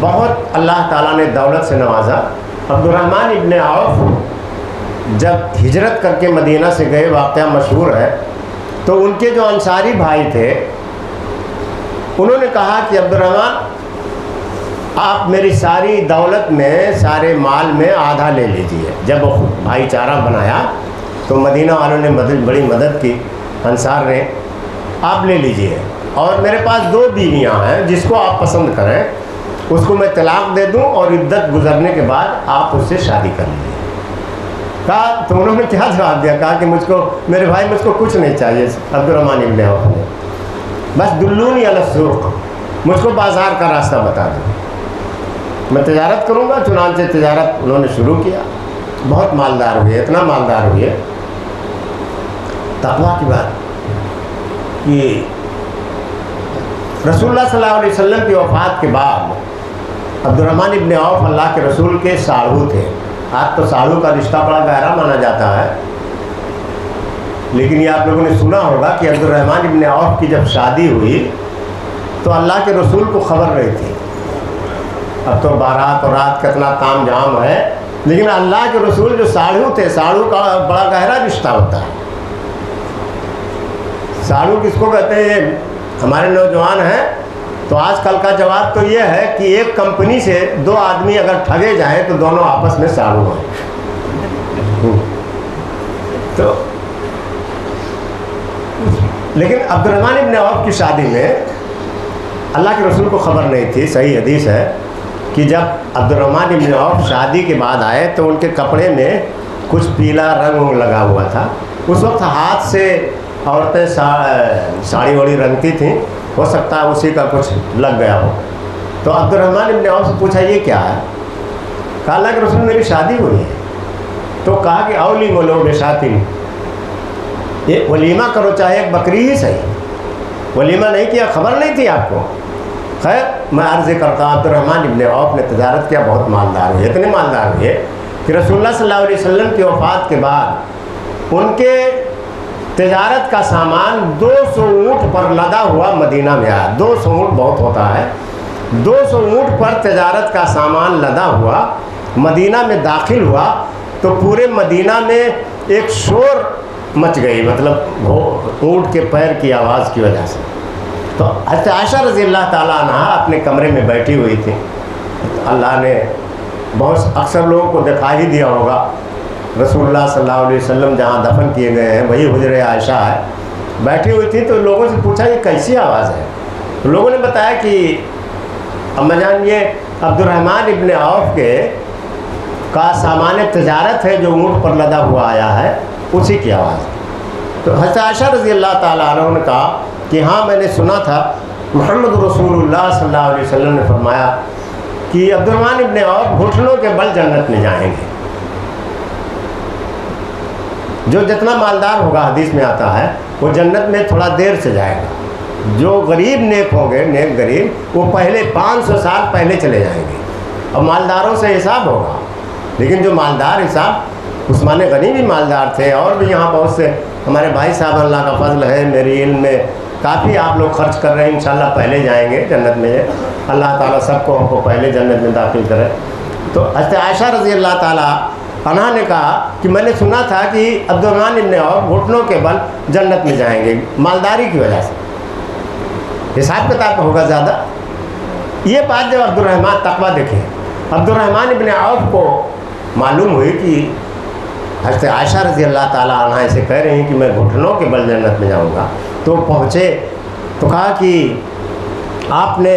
بہت اللہ تعالیٰ نے دولت سے نوازا۔ عبد الرحمن ابن عوف جب ہجرت کر کے مدینہ سے گئے، واقعہ مشہور ہے، تو ان کے جو انصاری بھائی تھے انہوں نے کہا کہ عبد الرحمن آپ میری ساری دولت میں، سارے مال میں آدھا لے لیجئے۔ جب وہ بھائی چارہ بنایا تو مدینہ والوں نے بڑی مدد کی، انصار نے، آپ لے لیجئے، اور میرے پاس 2 بیویاں ہیں، جس کو آپ پسند کریں اس کو میں طلاق دے دوں اور عدت گزرنے کے بعد آپ اس سے شادی کر لیجیے۔ کہا تو انہوں نے کیا جواب دیا؟ کہا کہ میرے بھائی مجھ کو کچھ نہیں چاہیے۔ عبد الرحمن ابن عوف نے بس دلونی علی السوق، مجھ کو بازار کا راستہ بتا دو، میں تجارت کروں گا۔ چنانچہ تجارت انہوں نے شروع کیا، بہت مالدار ہوئے، اتنا مالدار ہوئے۔ تقویٰ کی بات کہ رسول اللہ صلی اللہ علیہ وسلم کی وفات کے بعد عبد الرحمن ابن عوف اللہ کے رسول کے ساڑھو تھے۔ آج تو ساڑھو کا رشتہ بڑا گہرا مانا جاتا ہے، لیکن یہ آپ لوگوں نے سنا ہوگا کہ عبد الرحمن ابن عوف کی جب شادی ہوئی تو اللہ کے رسول کو خبر نہیں تھی۔ اب تو بارات اور رات کا اتنا تام جام ہے، لیکن اللہ کے رسول جو ساڑھو تھے، ساڑھو کا بڑا گہرا رشتہ ہوتا ہے۔ ساڑھو کس کو کہتے ہیں؟ ہمارے نوجوان ہیں تو آج کل کا جواب تو یہ ہے کہ ایک کمپنی سے 2 آدمی اگر ٹھگے جائیں تو دونوں آپس میں ساڑھو ہیں۔ تو لیکن عبد الرحمن ابن عوف کی شادی میں اللہ کے رسول کو خبر نہیں تھی۔ صحیح حدیث ہے کہ جب عبد الرحمن ابن عوف شادی کے بعد آئے تو ان کے کپڑے میں کچھ پیلا رنگ لگا ہوا تھا۔ اس وقت ہاتھ سے عورتیں ساڑی واڑی رنگتی تھیں، ہو سکتا ہے اسی کا کچھ لگ گیا ہو۔ تو عبد الرحمن ابن عوف سے پوچھا یہ کیا ہے؟ کہا اللہ کے رسول میری شادی ہوئی ہے۔ تو کہا کہ اولی مولو بشاتن، یہ ولیمہ کرو چاہے ایک بکری ہی صحیح، ولیمہ نہیں کیا، خبر نہیں تھی آپ کو؟ خیر میں عرض کرتا ہوں، عبد الرحمن ابن عوف نے تجارت کیا، بہت مالدار ہوئے، اتنے مالدار ہوئے کہ رسول اللہ صلی اللہ علیہ وسلم کی وفات کے بعد ان کے تجارت کا سامان 200 اونٹ پر لدا ہوا مدینہ میں آیا۔ 200 اونٹ بہت ہوتا ہے، 200 اونٹ پر تجارت کا سامان لدا ہوا مدینہ میں داخل ہوا تو پورے مدینہ میں ایک شور مچ گئی، مطلب اونٹ کے پیر کی آواز کی وجہ سے۔ تو حضرت عائشہ رضی اللہ تعالیٰ عنہ اپنے کمرے میں بیٹھی ہوئی تھی۔ اللہ نے بہت اکثر لوگوں کو دکھا ہی دیا ہوگا، رسول اللہ صلی اللہ علیہ وسلم جہاں دفن کیے گئے ہیں وہی حجرہ عائشہ ہے، بیٹھی ہوئی تھی۔ تو لوگوں سے پوچھا یہ کیسی آواز ہے؟ تو لوگوں نے بتایا کہ اما جان یہ عبد الرحمن ابن عوف کے کا سامان تجارت ہے جو اونٹ پر لدا ہوا آیا ہے، اسی کی آواز ہے۔ تو حضرت عائشہ رضی اللہ تعالیٰ عنہ نے کہا کہ ہاں میں نے سنا تھا، محمد رسول اللہ صلی اللہ علیہ وسلم نے فرمایا کہ عبد الرحمن ابن عوف گھٹنوں کے بل جنت میں جائیں گے۔ جو جتنا مالدار ہوگا، حدیث میں آتا ہے، وہ جنت میں تھوڑا دیر سے جائے گا۔ جو غریب نیک ہوں گے، نیک غریب، وہ پہلے 500 سال پہلے چلے جائیں گے، اور مالداروں سے حساب ہوگا۔ لیکن جو مالدار حساب، عثمان غنی بھی مالدار تھے، اور بھی یہاں بہت سے ہمارے بھائی صاحب، اللہ کا فضل ہے، میری علم میں کافی آپ لوگ خرچ کر رہے ہیں، انشاءاللہ پہلے جائیں گے جنت میں۔ اللہ تعالیٰ سب کو ہم کو پہلے جنت میں داخل کرے۔ تو حضرت عائشہ رضی اللہ تعالیٰ عنہ نے کہا کہ میں نے سنا تھا کہ عبد الرحمن ابن عوف گھٹنوں کے بل جنت میں جائیں گے مالداری کی وجہ سے، حساب کتاب ہوگا زیادہ۔ یہ بات جب عبد الرحمن تقویٰ دیکھیں، عبد الرحمن ابن عوف کو معلوم ہوئی کہ حضرت عائشہ رضی اللہ تعالیٰ عنہ اسے کہہ رہی ہیں کہ میں گھٹنوں کے بل جنت میں جاؤں گا، تو پہنچے تو کہا کہ آپ نے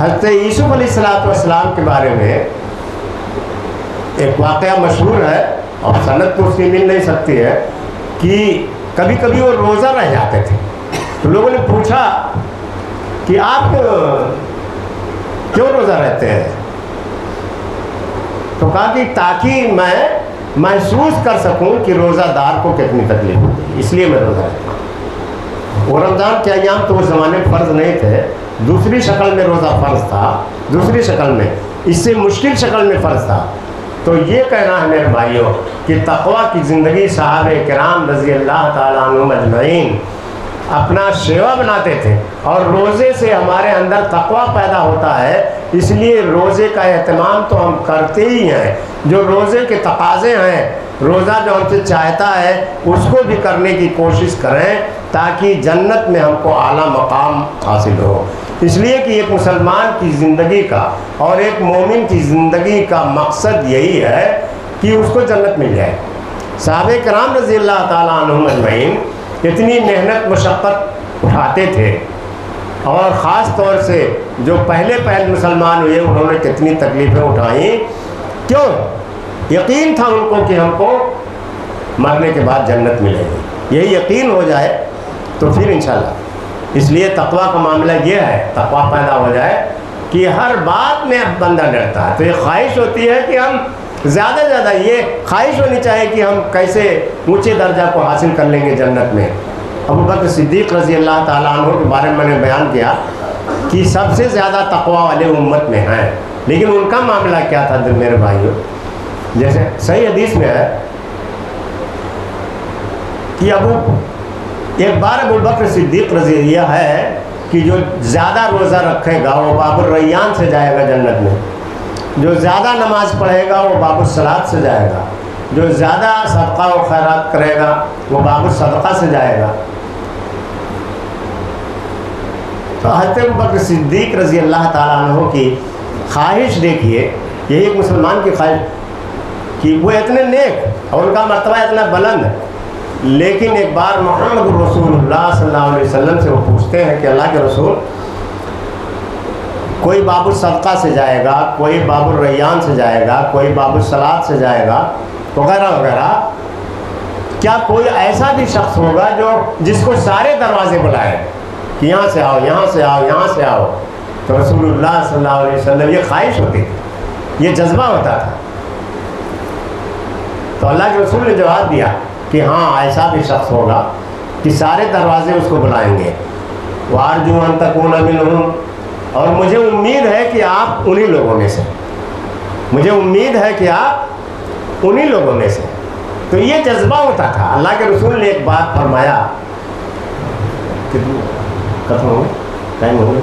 حضرت یوسف علیہ السلام کے بارے میں ایک واقعہ مشہور ہے اور سند تو اس کی مل نہیں سکتی ہے کہ کبھی کبھی وہ روزہ رہ جاتے تھے. تو لوگوں نے پوچھا کہ آپ کیوں روزہ رہتے ہیں؟ تو کہا کہ تاکہ میں محسوس کر سکوں کہ روزہ دار کو کتنی تکلیف ہوتی ہے، اس لیے میں روزہ رہتا ہوں. وہ رمضان کے ایام تو اس زمانے میں فرض نہیں تھے، دوسری شکل میں روزہ فرض تھا، دوسری شکل میں، اس سے مشکل شکل میں فرض تھا. تو یہ کہنا ہے میرے بھائیوں کہ تقویٰ کی زندگی صحابہ کرام رضی اللہ تعالیٰ عنہم اجمعین اپنا شیوا بناتے تھے، اور روزے سے ہمارے اندر تقویٰ پیدا ہوتا ہے. اس لیے روزے کا اہتمام تو ہم کرتے ہی ہیں. جو روزے کے تقاضے ہیں، روزہ جو ہم سے چاہتا ہے اس کو بھی کرنے کی کوشش کریں تاکہ جنت میں ہم کو اعلیٰ مقام حاصل ہو. اس لیے کہ ایک مسلمان کی زندگی کا اور ایک مومن کی زندگی کا مقصد یہی ہے کہ اس کو جنت مل جائے. صحابہ کرام رضی اللہ تعالیٰ عنہم اجمعین اتنی محنت مشقت اٹھاتے تھے، اور خاص طور سے جو پہلے مسلمان ہوئے انہوں نے کتنی تکلیفیں اٹھائیں. کیوں؟ یقین تھا ان کو کہ ہم کو مرنے کے بعد جنت ملے گی. یہی یقین ہو جائے تو پھر انشاءاللہ. اس لیے تقویٰ کا معاملہ یہ ہے، تقویٰ پیدا ہو جائے کہ ہر بات میں بندہ ڈرتا ہے. تو یہ خواہش ہوتی ہے کہ ہم زیادہ سے زیادہ، یہ خواہش ہونی چاہیے کہ ہم کیسے اونچے درجہ کو حاصل کر لیں گے جنت میں. ابو بکر صدیق رضی اللہ تعالیٰ عنہ کے بارے میں نے بیان کیا کہ سب سے زیادہ تقویٰ والے امت میں ہیں، لیکن ان کا معاملہ کیا تھا میرے بھائیوں؟ جیسے صحیح حدیث میں ہے کہ ایک بار ابو بکر صدیق رضی اللہ ہے کہ جو زیادہ روزہ رکھے گا وہ باب الریان سے جائے گا جنت میں، جو زیادہ نماز پڑھے گا وہ باب الصلاۃ سے جائے گا، جو زیادہ صدقہ و خیرات کرے گا وہ باب الصدقہ سے جائے گا. تو حضرت ابو بکر صدیق رضی اللہ تعالیٰ عنہ کی خواہش دیکھیے، یہی ایک مسلمان کی خواہش کہ وہ اتنے نیک اور ان کا مرتبہ اتنا بلند، لیکن ایک بار محمد رسول اللہ صلی اللہ علیہ وسلم سے وہ پوچھتے ہیں کہ اللہ کے رسول، کوئی باب الصدقہ سے جائے گا، کوئی باب الریان سے جائے گا، کوئی باب الصلاۃ سے جائے گا وغیرہ وغیرہ، کیا کوئی ایسا بھی شخص ہوگا جس کو سارے دروازے بلائے کہ یہاں سے آؤ، یہاں سے آؤ، یہاں سے آؤ؟ تو رسول اللہ صلی اللہ علیہ وسلم یہ خواہش ہوتی تھی، یہ جذبہ ہوتا تھا. تو اللہ کے رسول نے جواب دیا کہ ہاں ایسا بھی شخص ہوگا کہ سارے دروازے اس کو بلائیں گے. وَأَرْجُو أَن تَكُونَ مِنْهُمْ، اور مجھے امید ہے کہ آپ انہی لوگوں میں سے، مجھے امید ہے کہ آپ انہی لوگوں میں سے. تو یہ جذبہ ہوتا تھا. اللہ کے رسول نے ایک بات فرمایا، ختم ہو گئے، ٹائم ہو گیا.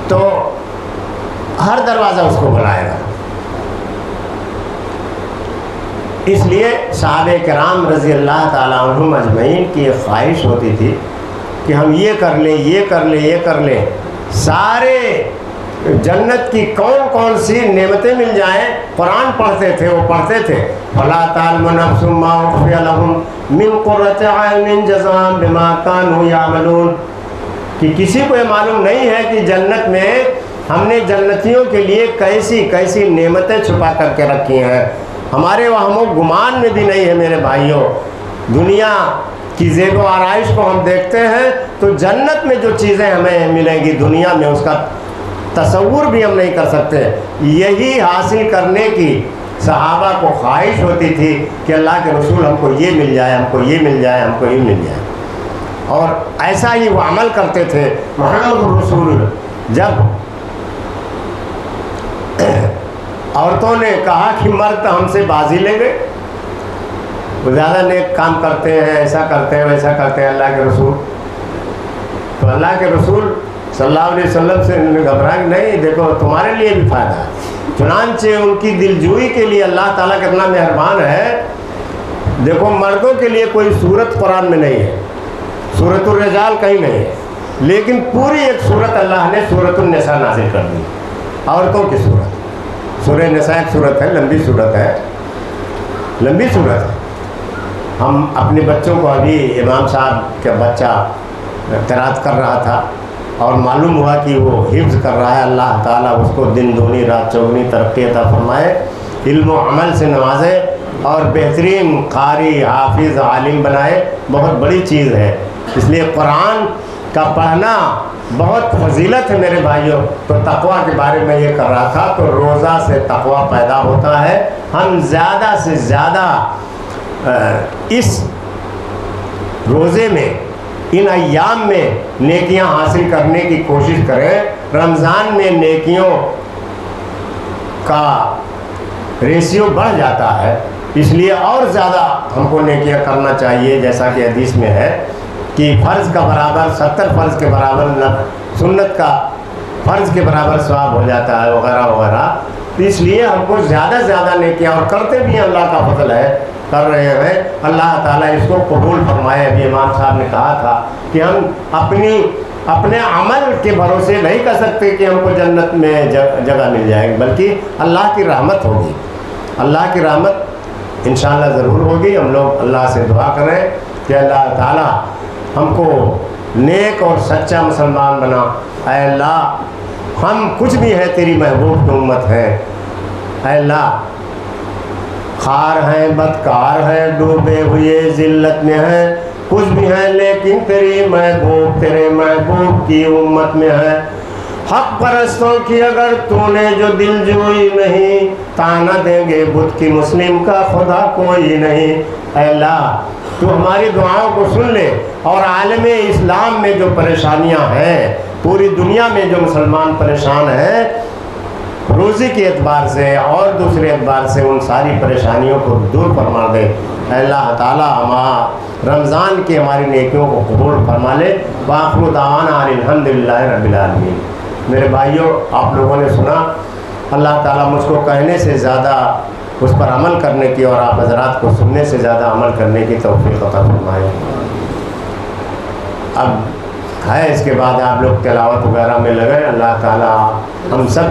تو ہر دروازہ اس کو بلائے گا. اس لیے صحابہ کرام رضی اللہ تعالیٰ عنہم اجمعین کی ایک خواہش ہوتی تھی کہ ہم یہ کر لیں، یہ کر لیں، یہ کر لیں، سارے جنت کی کون کون سی نعمتیں مل جائیں. قرآن پڑھتے تھے، وہ پڑھتے تھے فَلَا تَعْلَمُ نَفْسٌ مَّا أُخْفِيَ لَهُم مِّن قُرَّةِ أَعْيُنٍ جَزَاءً بِمَا كَانُوا يَعْمَلُونَ، کہ کسی کو یہ معلوم نہیں ہے کہ جنت میں ہم نے جنتیوں کے لیے کیسی کیسی نعمتیں چھپا کر کے رکھی ہیں. ہمارے وہم و گمان میں بھی نہیں ہے میرے بھائیوں. دنیا کی زیب و آرائش کو ہم دیکھتے ہیں تو جنت میں جو چیزیں ہمیں ملیں گی دنیا میں اس کا تصور بھی ہم نہیں کر سکتے. یہی حاصل کرنے کی صحابہ کو خواہش ہوتی تھی کہ اللہ کے رسول ہم کو یہ مل جائے، ہم کو یہ مل جائے، ہم کو یہ مل جائے. اور ایسا ہی وہ عمل کرتے تھے. محمد رسول جب عورتوں نے کہا کہ مرد ہم سے بازی لے گئے، وہ زیادہ نیک کام کرتے ہیں، ایسا کرتے ہیں، ویسا کرتے ہیں اللہ کے رسول، تو اللہ کے رسول صلی اللہ علیہ وسلم سے انہوں نے گھبرایا کہ نہیں، دیکھو تمہارے لیے بھی فائدہ ہے. چنانچہ ان کی دلجوئی کے لیے اللہ تعالیٰ کتنا مہربان ہے. دیکھو مردوں کے لیے کوئی صورت قرآن میں نہیں ہے، سورۃ الرجال کہیں نہیں ہے، لیکن پوری ایک صورت اللہ نے سورۃ النساء نازل کر دی، عورتوں کی صورت. سورہ نساء ایک صورت ہے، لمبی صورت ہے، لمبی صورت ہے. ہم اپنے بچوں کو، ابھی امام صاحب کا بچہ قرات کر رہا تھا اور معلوم ہوا کہ وہ حفظ کر رہا ہے، اللہ تعالیٰ اس کو دن دونی رات چوگنی ترقی عطا فرمائے، علم و عمل سے نوازے اور بہترین قاری حافظ عالم بنائے، بہت بڑی چیز ہے۔ اس لیے قرآن کا پڑھنا بہت فضیلت ہے میرے بھائیوں۔ تو تقویٰ کے بارے میں یہ کر رہا تھا، تو روزہ سے تقویٰ پیدا ہوتا ہے۔ ہم زیادہ سے زیادہ اس روزے میں، ان ایام میں نیکیاں حاصل کرنے کی کوشش کریں۔ رمضان میں نیکیوں کا ریشیو بڑھ جاتا ہے، اس لیے اور زیادہ ہم کو نیکیاں کرنا چاہیے، جیسا کہ حدیث میں ہے کہ فرض کا برابر 70 فرض کے برابر، سنت کا فرض کے برابر ثواب ہو جاتا ہے، وغیرہ وغیرہ۔ اس لیے ہم کو زیادہ سے زیادہ نیکیاں، اور کرتے بھی ہیں، اللہ کا فضل ہے، کر رہے ہیں، اللہ تعالیٰ اس کو قبول فرمائے۔ ابھی امام صاحب نے کہا تھا کہ ہم اپنے عمل کے بھروسے نہیں کر سکتے کہ ہم کو جنت میں جگہ مل جائے گی، بلکہ اللہ کی رحمت ہوگی، اللہ کی رحمت انشاءاللہ ضرور ہوگی۔ ہم لوگ اللہ سے دعا کریں کہ اللہ تعالیٰ ہم کو نیک اور سچا مسلمان بنا۔ اے اللہ، ہم کچھ بھی ہیں تیری محبوب کی امت ہیں، اے اللہ، خار ہیں، بدکار ہیں، ڈوبے ہوئے ذلت میں ہیں، کچھ بھی ہیں لیکن تیری محبوب، تیرے محبوب کی امت میں ہے۔ حق پرستوں کی اگر تو نے جو دل جوئی نہیں، تانا دیں گے بت کی مسلم کا خدا کوئی نہیں۔ اے اللہ، تو ہماری دعاؤں کو سن لے، اور عالم اسلام میں جو پریشانیاں ہیں، پوری دنیا میں جو مسلمان پریشان ہیں روزی کے اعتبار سے اور دوسرے اعتبار سے، ان ساری پریشانیوں کو دور فرما دے۔ اے اللہ تعالیٰ رمضان کی ہماری نیکیوں کو قبول فرما لے۔ وآخر دعوانا الحمدللہ رب العالمین۔ میرے بھائیوں، آپ لوگوں نے سنا، اللہ تعالیٰ مجھ کو کہنے سے زیادہ اس پر عمل کرنے کی، اور آپ حضرات کو سننے سے زیادہ عمل کرنے کی توفیق عطا فرمائے۔ اب ہے، اس کے بعد آپ لوگ تلاوت وغیرہ میں لگے۔ اللہ تعالیٰ ہم سب